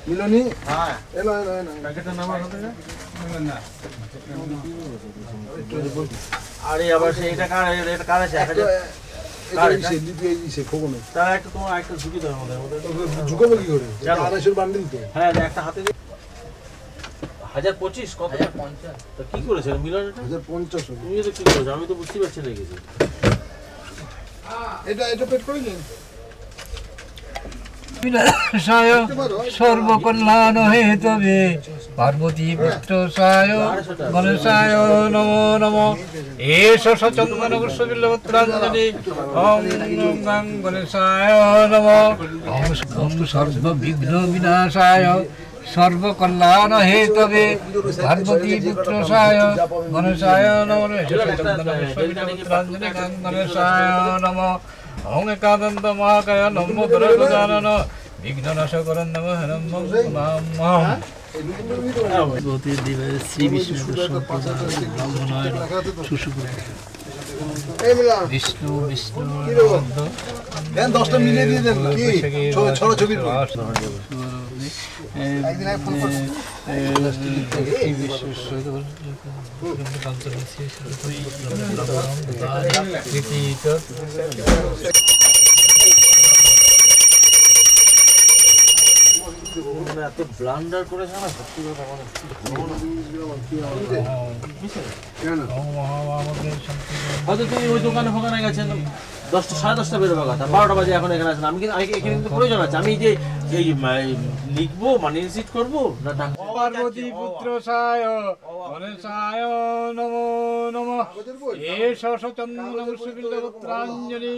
মিলনি আরে আবার সেইটা কার এটা কার আছে তারা একটা তোমার একটা ঝুঁকি দেওয়ার মধ্যে ঝুঁকাবো কি করে? 250 বান্ডিল তো। হ্যাঁ একটা হাতে 1025 কত 50 তো কি করেছে মিলন এটা 1050 তুমি তো কি করেছো আমি তো বুঝতে পারছি না কিছু এটা পেট করে দিন বিনাশায় সর্বকল্যাণ হেতবে পার্বতী পুত্র সায় গণেশায় নমো নমো এষ সচন্দন পুষ্পবিল্লপত্রাঞ্জলি ওম গং গণেশায় নমো ওম সর্ববিঘ্ন বিনাশায় সর্বকল্যাণ হেতবে পার্বতী পুত্র সায় গণেশায় নমো সচন্দন পুষ্পবিল্লপত্রাঞ্জলি গং গণেশায় নমো ওং একাদন্ত মহাকায় নমো গজানন বিঘ্ননাশকরণ নমঃ নমঃ নমঃ ভগবতী দিবে শ্রী বিষ্ণু ব্রাহ্মণায় সুশুভ্র বিষ্ণু বিষ্ণু দেন 10টা মিলিয়ে দিয়ে দেন কি ছোট ছবি এত ব্লান্ডার করেছে না সত্যি কথা হয়তো তুমি ওই দোকানে ফোকানে গেছেন 10টা 10:30 বেরোবার কথা 12টা বাজে এখন এখানে আছেন আমি কিন্তু এখানে কিন্তু প্রয়োজন আছে আমি যে এই লিখবো মানে ইনসিট করবো না পার্বতী পুত্র সায় গণেশায় নমো নমঃ এষ সচন্দন পুষ্পবিল্লপত্রাঞ্জলি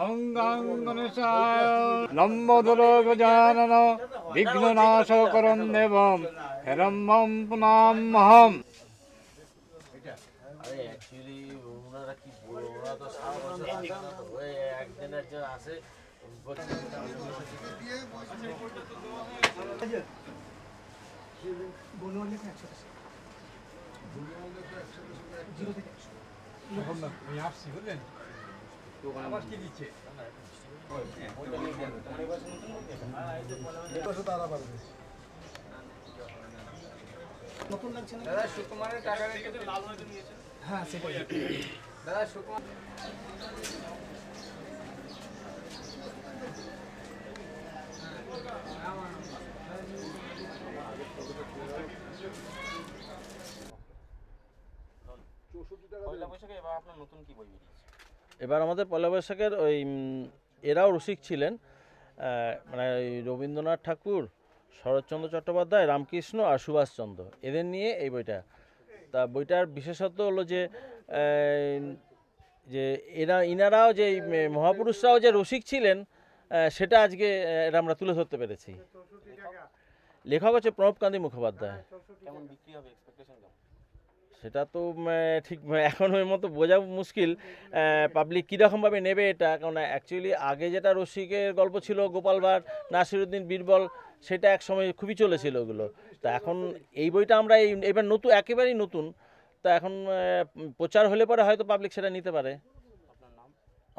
অঙ্গাং গণেশায় লম্বোদর গজানন বিঘ্ননাশকরণ দেবম হেরম্বম পুনামহম আরে অ্যাকচুয়ালি ওনারা কি বলবো ওরা তো সারা বছর একদিন একজন আসে নতুন লাগছে না দাদা সুকুমারের টাকা রেখে লাল হয়তো নিয়েছে হ্যাঁ সেটাই দাদা সুকুমার এবার আমাদের পয়লা বৈশাখের ওই এরাও রসিক ছিলেন মানে রবীন্দ্রনাথ ঠাকুর শরৎচন্দ্র চট্টোপাধ্যায় রামকৃষ্ণ আর সুভাষচন্দ্র এদের নিয়ে এই বইটা তা বইটার বিশেষত্ব হলো যে ইনারাও যে মহাপুরুষরাও যে রসিক ছিলেন সেটা আজকে এটা আমরা তুলে ধরতে পেরেছি লেখক হচ্ছে প্রণবকান্তি মুখোপাধ্যায় কেমন বিক্রি হবে এক্সপেকটেশন সেটা তো ঠিক এখন ওই মতো বোঝা মুশকিল পাবলিক কীরকমভাবে নেবে এটা কারণ অ্যাকচুয়ালি আগে যেটা রসিকের গল্প ছিল গোপাল ভাঁড় নাসিরুদ্দিন বীরবল সেটা এক সময় খুবই চলেছিল ওগুলো তা এখন এই বইটা আমরা এবার নতুন একেবারেই নতুন তা এখন প্রচার হলে পরে হয়তো পাবলিক সেটা নিতে পারে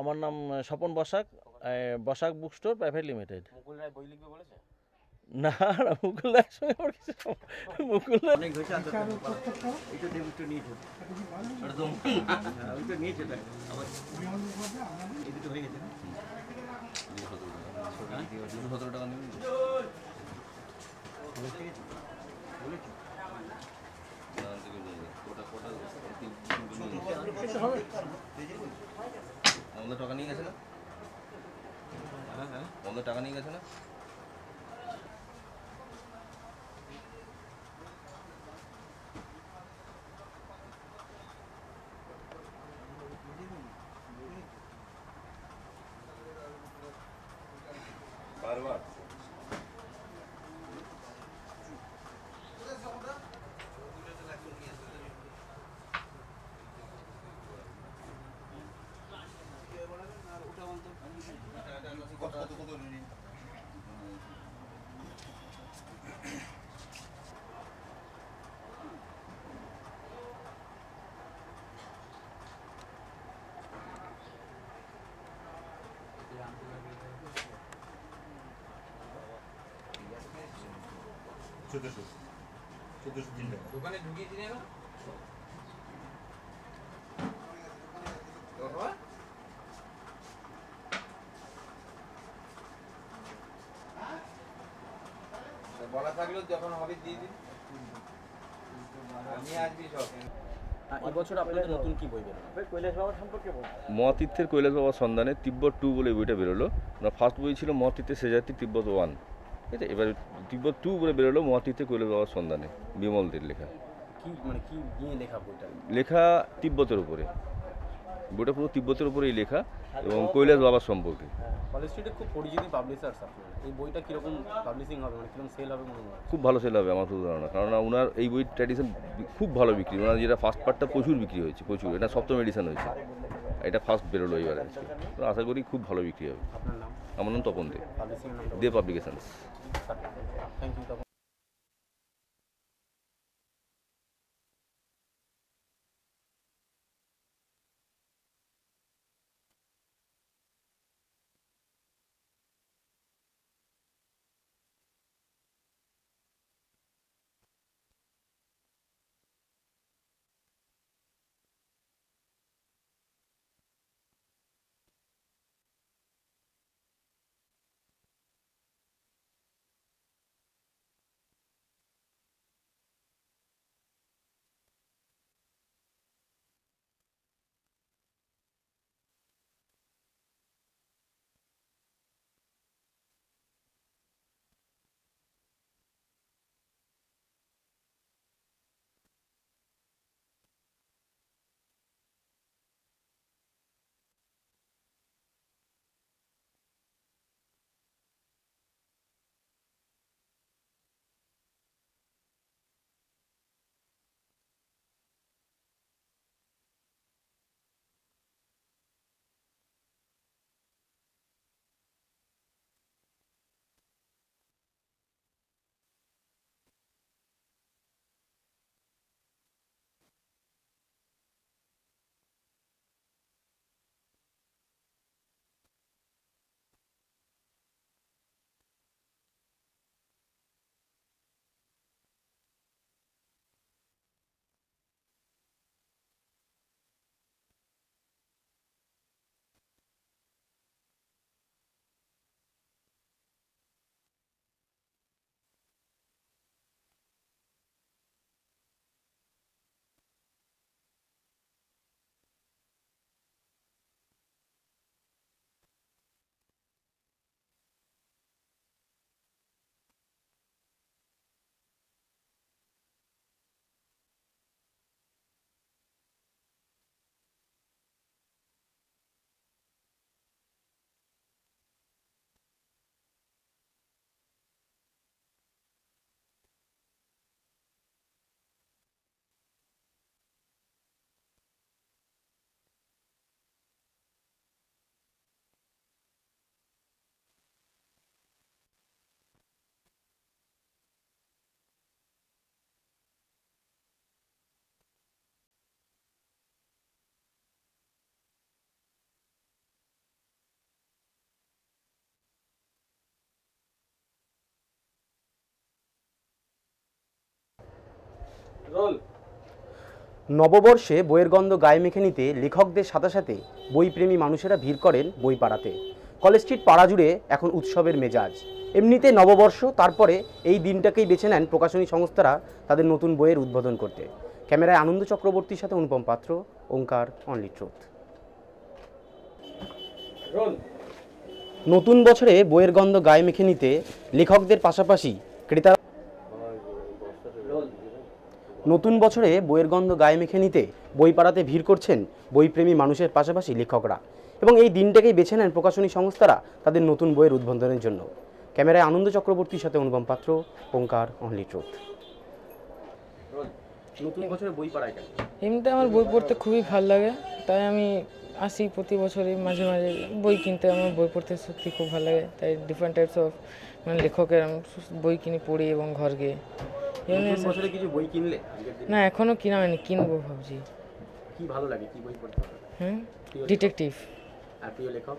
আমার নাম Swapan Basak Basak book store private limited Mukul Roy বই লিখবে বলেছে না না মুকুল রায়ের সঙ্গে আমার কিছু মুকুল আমাদের টাকা নিয়ে গেছে না আমাদের টাকা নিয়ে গেছে না বারবার দোকানে ঢুকিয়েছিলেন না বলা থাকলো যখন হবে দিয়ে দিন নিয়ে আসবি সব। এবছর আপনাদের নতুন কি বই বেরোলো? কৈলাস বাবা সম্পর্কে বলুন। মহাতীর্থের কৈলাস বাবার সন্ধানে তিব্বত 2 বলে বইটা বেরোলো। ফার্স্ট বই ছিল মহাতীর্থের সেজাতি তিব্বত 1, ঠিক আছে। এবার তিব্বত 2 বলে বেরোলো মহাতীর্থের কৈলাস বাবার সন্ধানে, বিমলদের লেখা। কি মানে কি নিয়ে লেখা বইটা? লেখা তিব্বতের উপরে, বইটা পুরো তিব্বতের উপরেই লেখা এবং কৈলাস বাবার সম্পর্কে। কলেজ স্ট্রিটে খুব পরিচিত পাবলিশার্স আপনার, এই বইটা কীরকম পাবলিশিং হবে, মানে কীরকম সেল হবে মনে হয়? খুব ভালো সেল হবে আমার তো ধারণা, কারণ ওনার এই বই ট্র্যাডিশন খুব ভালো বিক্রি। ওনার যেটা ফার্স্ট পার্টটা প্রচুর বিক্রি হয়েছে, প্রচুর। এটা সপ্তম এডিশন হয়েছে, এটা ফার্স্ট বেরোলো এবার আজকে। তো আশা করি খুব ভালো বিক্রি হবে। আপনার নাম? আমার নাম তপন দে, পাবলিশিংয়ের নাম? De publications. Thank you Tapan. নববর্ষে বইয়ের গন্ধ গায়ে মেখে নিতে লেখকদের সাথে সাথে বইপ্রেমী মানুষেরা ভিড় করেন বই পাড়াতে। কলেজ স্ট্রিট পাড়া জুড়ে এখন উৎসবের মেজাজ। এমনিতে নববর্ষ, তারপরে এই দিনটাকেই বেছে নেন প্রকাশনী সংস্থারা তাদের নতুন বইয়ের উদ্বোধন করতে। ক্যামেরায় আনন্দ চক্রবর্তীর সাথে অনুপম পাত্র, ওঙ্কার, অনলি ট্রুথ। নতুন বছরে বইয়ের গন্ধ গায়ে মেখে নিতে লেখকদের পাশাপাশি ক্রেতা নতুন বছরে বইয়ের গন্ধ গায়ে মেখে নিতে বই পাড়াতে ভিড় করছেন বইপ্রেমী মানুষের পাশাপাশি লেখকরা, এবং এই দিনটাকেই বেছে নেন প্রকাশনী সংস্থারা তাদের নতুন বইয়ের উদ্বোধনের জন্য। ক্যামেরায় আনন্দ চক্রবর্তীর সাথে অনুপম পাত্র, ওঙ্কার, অনলি ট্রুথ। নতুন বছরে বই পাড়ায় কেন? এমনিতে আমার বই পড়তে খুবই ভালো লাগে, তাই আমি আসি প্রতি বছরই মাঝে মাঝে বই কিনতে। আমার বই পড়তে সত্যি খুব ভালো লাগে, তাই ডিফারেন্ট টাইপস অফ মানে লেখকের আমি বই কিনে পড়ি এবং ঘর গিয়ে। বছরে কিছু বই কিনলে? না, এখনও কিনা হয়নি, কিনবো ভাবছি। কি ভালো লাগে, কি বই পড়তে ভালো লাগে? হ্যাঁ, ডিটেকটিভ। আর প্রিয় লেখক?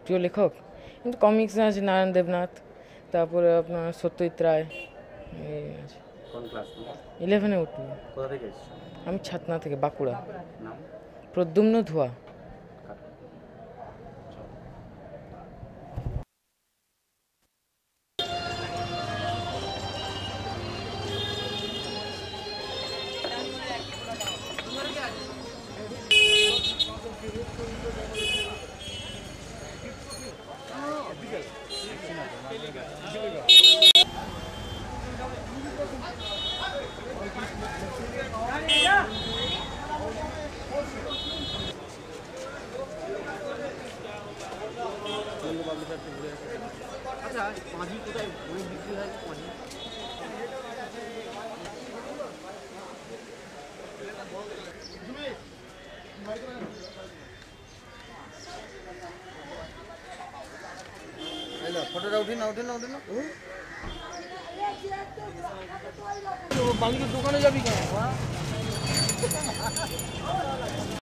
প্রিয় লেখক কিন্তু কমিক্স আছে নারায়ণ দেবনাথ, তারপরে আপনার সত্যজিৎ রায়, এই আছে। কোন ক্লাস তুমি? 11-এ উঠবো। কোথা থেকে এসেছো? আমি ছাতনা থেকে, বাঁকুড়া। নাম? প্রদ্যুম্ন ধোয়া। আচ্ছা, পাঁজি কোথায় বই বিক্রি হয়? পাঁজি ফটোটা উঠি না উঠি না উঠি না মালিকের দোকানে যাবি কেন?